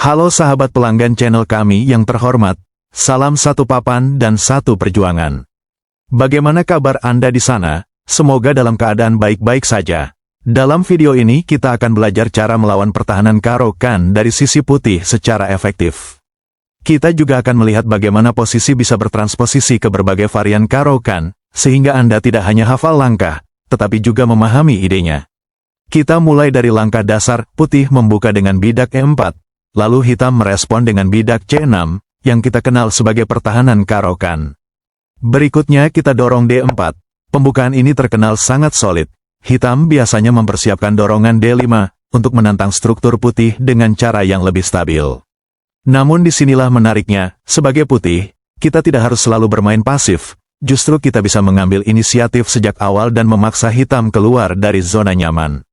Halo sahabat pelanggan channel kami yang terhormat, salam satu papan dan satu perjuangan. Bagaimana kabar Anda di sana? Semoga dalam keadaan baik-baik saja. Dalam video ini kita akan belajar cara melawan pertahanan Caro-Kann dari sisi putih secara efektif. Kita juga akan melihat bagaimana posisi bisa bertransposisi ke berbagai varian Caro-Kann, sehingga Anda tidak hanya hafal langkah, tetapi juga memahami idenya. Kita mulai dari langkah dasar, putih membuka dengan bidak E4. Lalu hitam merespon dengan bidak C6, yang kita kenal sebagai pertahanan Caro-Kann. Berikutnya kita dorong D4. Pembukaan ini terkenal sangat solid. Hitam biasanya mempersiapkan dorongan D5, untuk menantang struktur putih dengan cara yang lebih stabil. Namun disinilah menariknya, sebagai putih, kita tidak harus selalu bermain pasif. Justru kita bisa mengambil inisiatif sejak awal dan memaksa hitam keluar dari zona nyaman.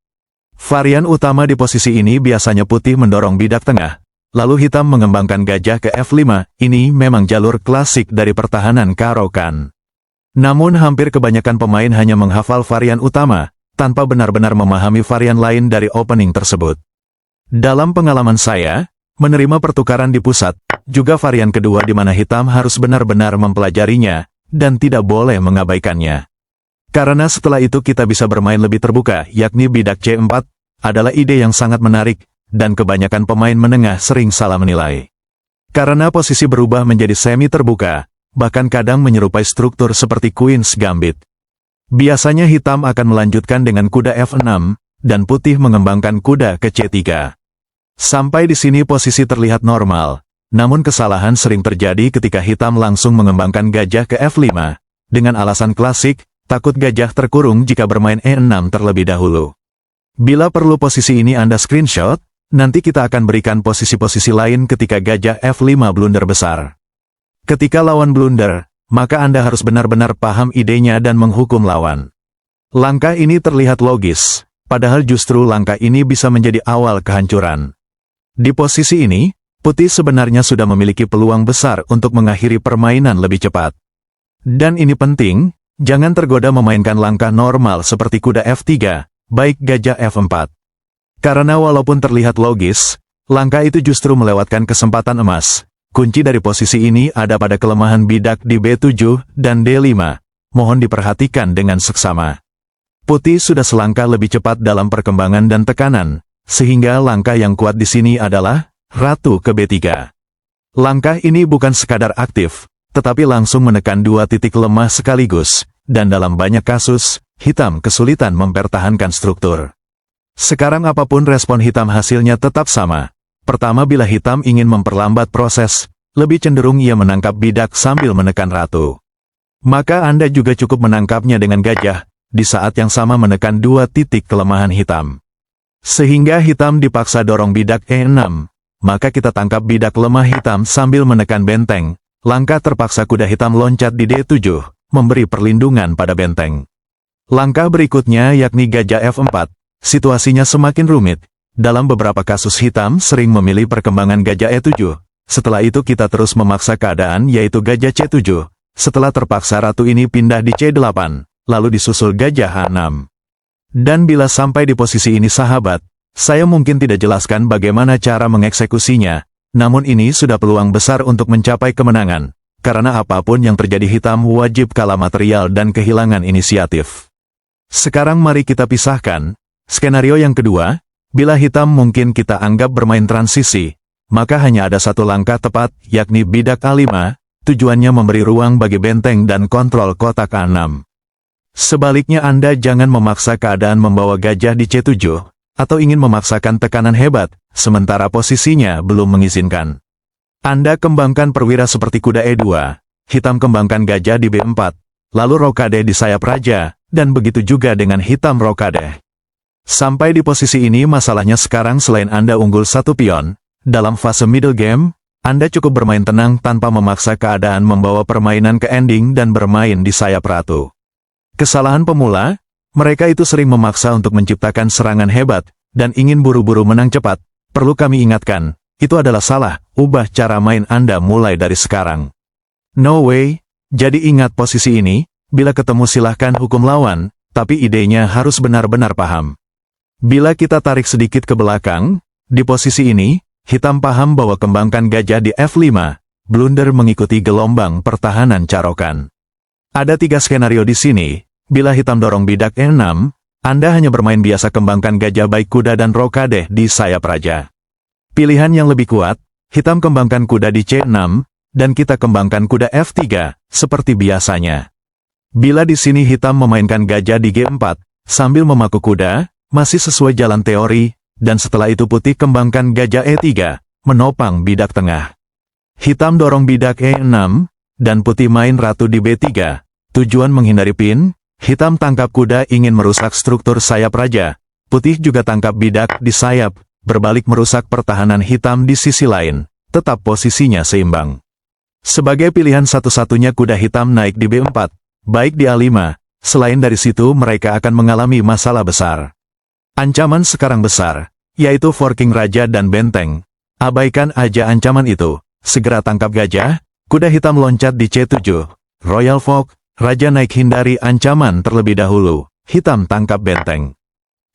Varian utama di posisi ini biasanya putih mendorong bidak tengah, lalu hitam mengembangkan gajah ke F5, ini memang jalur klasik dari pertahanan Caro-Kann. Namun hampir kebanyakan pemain hanya menghafal varian utama, tanpa benar-benar memahami varian lain dari opening tersebut. Dalam pengalaman saya, menerima pertukaran di pusat, juga varian kedua di mana hitam harus benar-benar mempelajarinya, dan tidak boleh mengabaikannya. Karena setelah itu kita bisa bermain lebih terbuka, yakni bidak C4, adalah ide yang sangat menarik, dan kebanyakan pemain menengah sering salah menilai. Karena posisi berubah menjadi semi terbuka, bahkan kadang menyerupai struktur seperti Queen's Gambit. Biasanya hitam akan melanjutkan dengan kuda F6, dan putih mengembangkan kuda ke C3. Sampai di sini posisi terlihat normal, namun kesalahan sering terjadi ketika hitam langsung mengembangkan gajah ke F5, dengan alasan klasik, takut gajah terkurung jika bermain E6 terlebih dahulu. Bila perlu posisi ini Anda screenshot, nanti kita akan berikan posisi-posisi lain ketika gajah F5 blunder besar. Ketika lawan blunder, maka Anda harus benar-benar paham idenya dan menghukum lawan. Langkah ini terlihat logis, padahal justru langkah ini bisa menjadi awal kehancuran. Di posisi ini, putih sebenarnya sudah memiliki peluang besar untuk mengakhiri permainan lebih cepat. Dan ini penting, jangan tergoda memainkan langkah normal seperti kuda F3, baik gajah F4. Karena walaupun terlihat logis, langkah itu justru melewatkan kesempatan emas. Kunci dari posisi ini ada pada kelemahan bidak di B7 dan D5. Mohon diperhatikan dengan seksama. Putih sudah selangkah lebih cepat dalam perkembangan dan tekanan, sehingga langkah yang kuat di sini adalah ratu ke B3. Langkah ini bukan sekadar aktif, tetapi langsung menekan dua titik lemah sekaligus, dan dalam banyak kasus, hitam kesulitan mempertahankan struktur. Sekarang apapun respon hitam hasilnya tetap sama. Pertama, bila hitam ingin memperlambat proses, lebih cenderung ia menangkap bidak sambil menekan ratu. Maka Anda juga cukup menangkapnya dengan gajah, di saat yang sama menekan dua titik kelemahan hitam. Sehingga hitam dipaksa dorong bidak E6, maka kita tangkap bidak lemah hitam sambil menekan benteng. Langkah terpaksa kuda hitam loncat di D7, memberi perlindungan pada benteng. Langkah berikutnya yakni gajah F4, situasinya semakin rumit. Dalam beberapa kasus hitam sering memilih perkembangan gajah E7, setelah itu kita terus memaksa keadaan yaitu gajah C7, setelah terpaksa ratu ini pindah di C8, lalu disusul gajah H6. Dan bila sampai di posisi ini sahabat, saya mungkin tidak jelaskan bagaimana cara mengeksekusinya, namun ini sudah peluang besar untuk mencapai kemenangan, karena apapun yang terjadi hitam wajib kalah material dan kehilangan inisiatif. Sekarang mari kita pisahkan. Skenario yang kedua, bila hitam mungkin kita anggap bermain transisi, maka hanya ada satu langkah tepat, yakni bidak A5, tujuannya memberi ruang bagi benteng dan kontrol kotak A6. Sebaliknya Anda jangan memaksa keadaan membawa gajah di C7, atau ingin memaksakan tekanan hebat, sementara posisinya belum mengizinkan. Anda kembangkan perwira seperti kuda E2, hitam kembangkan gajah di B4, lalu rokade di sayap raja, dan begitu juga dengan hitam rokade. Sampai di posisi ini masalahnya sekarang selain Anda unggul satu pion, dalam fase middle game, Anda cukup bermain tenang tanpa memaksa keadaan membawa permainan ke ending dan bermain di sayap ratu. Kesalahan pemula, mereka itu sering memaksa untuk menciptakan serangan hebat, dan ingin buru-buru menang cepat. Perlu kami ingatkan, itu adalah salah, ubah cara main Anda mulai dari sekarang. No way, jadi ingat posisi ini, bila ketemu silahkan hukum lawan, tapi idenya harus benar-benar paham. Bila kita tarik sedikit ke belakang, di posisi ini, hitam paham bahwa kembangkan gajah di F5, blunder mengikuti gelombang pertahanan carokan. Ada 3 skenario di sini. Bila hitam dorong bidak E6, Anda hanya bermain biasa kembangkan gajah baik kuda dan rokade di sayap raja. Pilihan yang lebih kuat, hitam kembangkan kuda di C6, dan kita kembangkan kuda F3, seperti biasanya. Bila di sini hitam memainkan gajah di G4, sambil memaku kuda, masih sesuai jalan teori, dan setelah itu putih kembangkan gajah E3, menopang bidak tengah. Hitam dorong bidak E6, dan putih main ratu di B3, tujuan menghindari pin, hitam tangkap kuda ingin merusak struktur sayap raja, putih juga tangkap bidak di sayap, berbalik merusak pertahanan hitam di sisi lain, tetap posisinya seimbang. Sebagai pilihan satu-satunya kuda hitam naik di B4, baik di A5, selain dari situ mereka akan mengalami masalah besar. Ancaman sekarang besar, yaitu forking raja dan benteng. Abaikan aja ancaman itu, segera tangkap gajah, kuda hitam loncat di C7, Royal Fork, raja naik hindari ancaman terlebih dahulu, hitam tangkap benteng.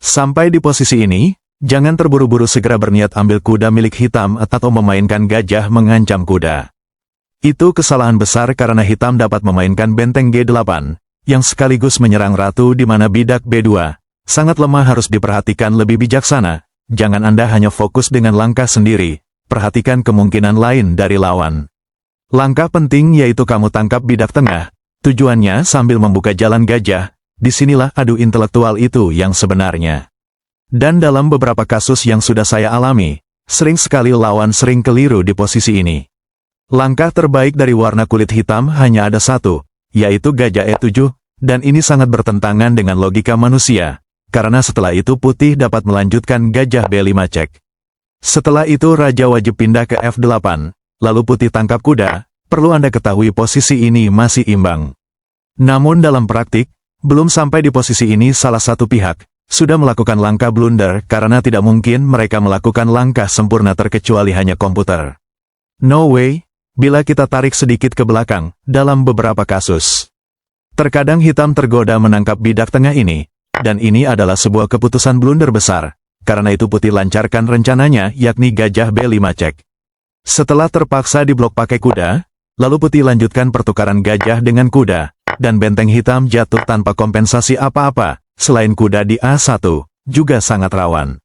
Sampai di posisi ini, jangan terburu-buru segera berniat ambil kuda milik hitam atau memainkan gajah mengancam kuda. Itu kesalahan besar karena hitam dapat memainkan benteng G8, yang sekaligus menyerang ratu di mana bidak B2. Sangat lemah harus diperhatikan lebih bijaksana, jangan Anda hanya fokus dengan langkah sendiri, perhatikan kemungkinan lain dari lawan. Langkah penting yaitu kamu tangkap bidak tengah, tujuannya sambil membuka jalan gajah, disinilah adu intelektual itu yang sebenarnya. Dan dalam beberapa kasus yang sudah saya alami, sering sekali lawan sering keliru di posisi ini. Langkah terbaik dari warna kulit hitam hanya ada satu, yaitu gajah E7, dan ini sangat bertentangan dengan logika manusia, karena setelah itu putih dapat melanjutkan gajah B5 cek. Setelah itu raja wajib pindah ke F8, lalu putih tangkap kuda, perlu Anda ketahui posisi ini masih imbang. Namun dalam praktik, belum sampai di posisi ini salah satu pihak, sudah melakukan langkah blunder karena tidak mungkin mereka melakukan langkah sempurna terkecuali hanya komputer. No way. Bila kita tarik sedikit ke belakang, dalam beberapa kasus, terkadang hitam tergoda menangkap bidak tengah ini, dan ini adalah sebuah keputusan blunder besar, karena itu putih lancarkan rencananya yakni gajah B5 cek. Setelah terpaksa diblok pakai kuda, lalu putih lanjutkan pertukaran gajah dengan kuda, dan benteng hitam jatuh tanpa kompensasi apa-apa, selain kuda di A1, juga sangat rawan.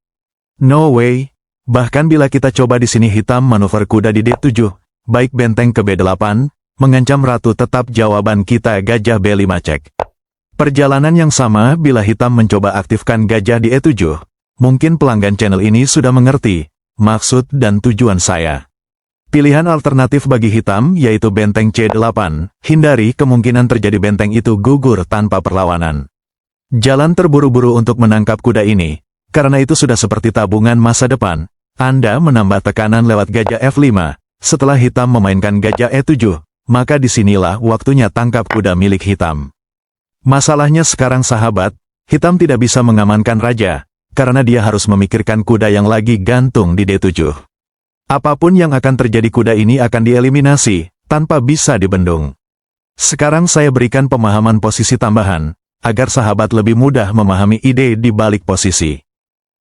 No way, bahkan bila kita coba di sini hitam manuver kuda di D7, baik benteng ke B8, mengancam ratu tetap jawaban kita gajah B5 cek. Perjalanan yang sama bila hitam mencoba aktifkan gajah di E7. Mungkin pelanggan channel ini sudah mengerti maksud dan tujuan saya. Pilihan alternatif bagi hitam yaitu benteng C8, hindari kemungkinan terjadi benteng itu gugur tanpa perlawanan. Jalan terburu-buru untuk menangkap kuda ini, karena itu sudah seperti tabungan masa depan, Anda menambah tekanan lewat gajah F5. Setelah hitam memainkan gajah E7, maka disinilah waktunya tangkap kuda milik hitam. Masalahnya sekarang sahabat, hitam tidak bisa mengamankan raja, karena dia harus memikirkan kuda yang lagi gantung di D7. Apapun yang akan terjadi kuda ini akan dieliminasi, tanpa bisa dibendung. Sekarang saya berikan pemahaman posisi tambahan, agar sahabat lebih mudah memahami ide di balik posisi.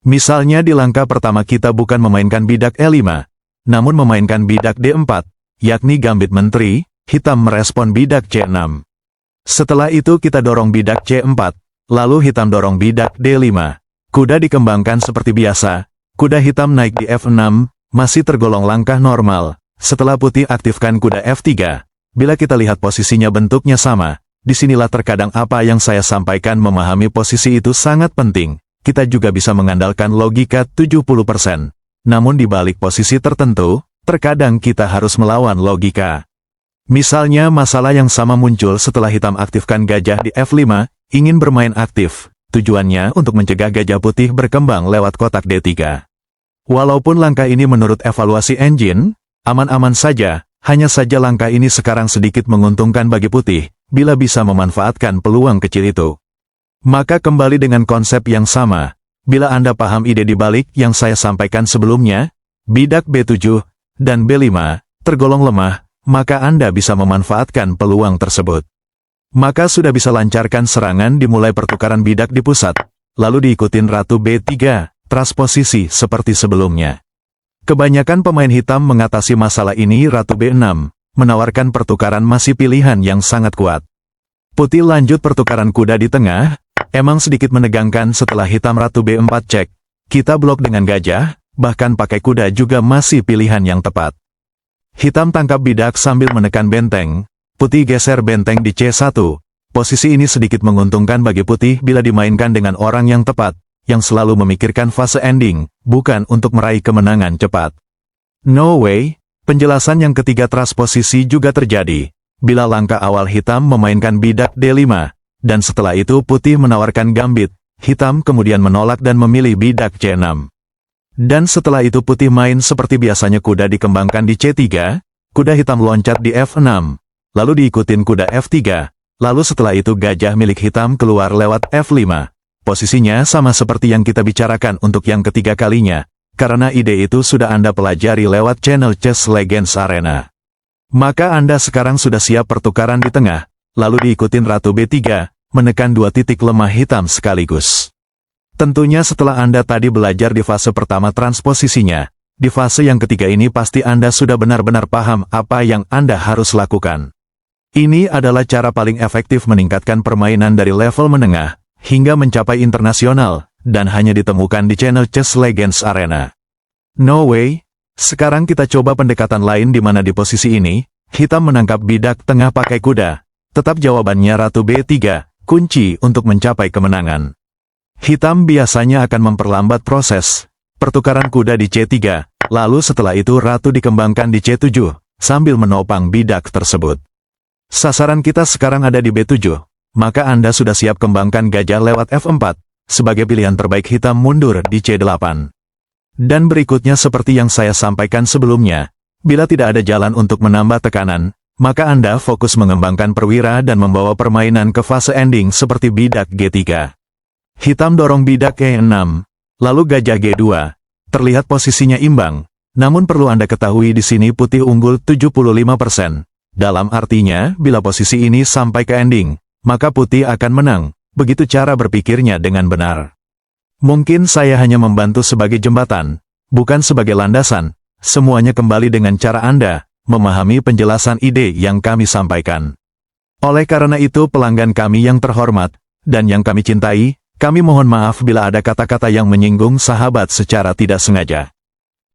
Misalnya di langkah pertama kita bukan memainkan bidak E5, namun memainkan bidak D4, yakni gambit menteri, hitam merespon bidak C6. Setelah itu kita dorong bidak C4, lalu hitam dorong bidak D5. Kuda dikembangkan seperti biasa, kuda hitam naik di F6, masih tergolong langkah normal. Setelah putih aktifkan kuda F3, bila kita lihat posisinya bentuknya sama, disinilah terkadang apa yang saya sampaikan memahami posisi itu sangat penting. Kita juga bisa mengandalkan logika 70%. Namun di balik posisi tertentu, terkadang kita harus melawan logika. Misalnya masalah yang sama muncul setelah hitam aktifkan gajah di F5, ingin bermain aktif, tujuannya untuk mencegah gajah putih berkembang lewat kotak D3. Walaupun langkah ini menurut evaluasi engine, aman-aman saja, hanya saja langkah ini sekarang sedikit menguntungkan bagi putih, bila bisa memanfaatkan peluang kecil itu. Maka kembali dengan konsep yang sama. Bila Anda paham ide di balik yang saya sampaikan sebelumnya, bidak B7 dan B5 tergolong lemah, maka Anda bisa memanfaatkan peluang tersebut. Maka sudah bisa lancarkan serangan dimulai pertukaran bidak di pusat, lalu diikutin ratu B3, transposisi seperti sebelumnya. Kebanyakan pemain hitam mengatasi masalah ini. Ratu B6 menawarkan pertukaran masih pilihan yang sangat kuat. Putih lanjut pertukaran kuda di tengah, emang sedikit menegangkan setelah hitam Ratu B4 cek. Kita blok dengan gajah, bahkan pakai kuda juga masih pilihan yang tepat. Hitam tangkap bidak sambil menekan benteng, putih geser benteng di C1. Posisi ini sedikit menguntungkan bagi putih bila dimainkan dengan orang yang tepat, yang selalu memikirkan fase ending, bukan untuk meraih kemenangan cepat. No way, penjelasan yang ketiga transposisi juga terjadi, bila langkah awal hitam memainkan bidak D5, dan setelah itu putih menawarkan gambit, hitam kemudian menolak dan memilih bidak C6. Dan setelah itu putih main seperti biasanya kuda dikembangkan di C3, kuda hitam loncat di F6, lalu diikutin kuda F3, lalu setelah itu gajah milik hitam keluar lewat F5. Posisinya sama seperti yang kita bicarakan untuk yang ketiga kalinya, karena ide itu sudah Anda pelajari lewat channel Chess Legends Arena. Maka Anda sekarang sudah siap pertukaran di tengah, lalu diikutin Ratu B3, menekan dua titik lemah hitam sekaligus. Tentunya setelah Anda tadi belajar di fase pertama transposisinya, di fase yang ketiga ini pasti Anda sudah benar-benar paham apa yang Anda harus lakukan. Ini adalah cara paling efektif meningkatkan permainan dari level menengah, hingga mencapai internasional, dan hanya ditemukan di channel Chess Legends Arena. No way, sekarang kita coba pendekatan lain di mana di posisi ini, hitam menangkap bidak tengah pakai kuda. Tetap jawabannya Ratu B3, kunci untuk mencapai kemenangan. Hitam biasanya akan memperlambat proses pertukaran kuda di C3, lalu setelah itu Ratu dikembangkan di C7, sambil menopang bidak tersebut. Sasaran kita sekarang ada di B7. Maka Anda sudah siap kembangkan gajah lewat F4, sebagai pilihan terbaik hitam mundur di C8. Dan berikutnya seperti yang saya sampaikan sebelumnya, bila tidak ada jalan untuk menambah tekanan, maka Anda fokus mengembangkan perwira dan membawa permainan ke fase ending seperti bidak G3. Hitam dorong bidak E6, lalu gajah G2, terlihat posisinya imbang, namun perlu Anda ketahui di sini putih unggul 75%, dalam artinya bila posisi ini sampai ke ending, maka putih akan menang, begitu cara berpikirnya dengan benar. Mungkin saya hanya membantu sebagai jembatan, bukan sebagai landasan, semuanya kembali dengan cara Anda, memahami penjelasan ide yang kami sampaikan. Oleh karena itu pelanggan kami yang terhormat, dan yang kami cintai, kami mohon maaf bila ada kata-kata yang menyinggung sahabat secara tidak sengaja.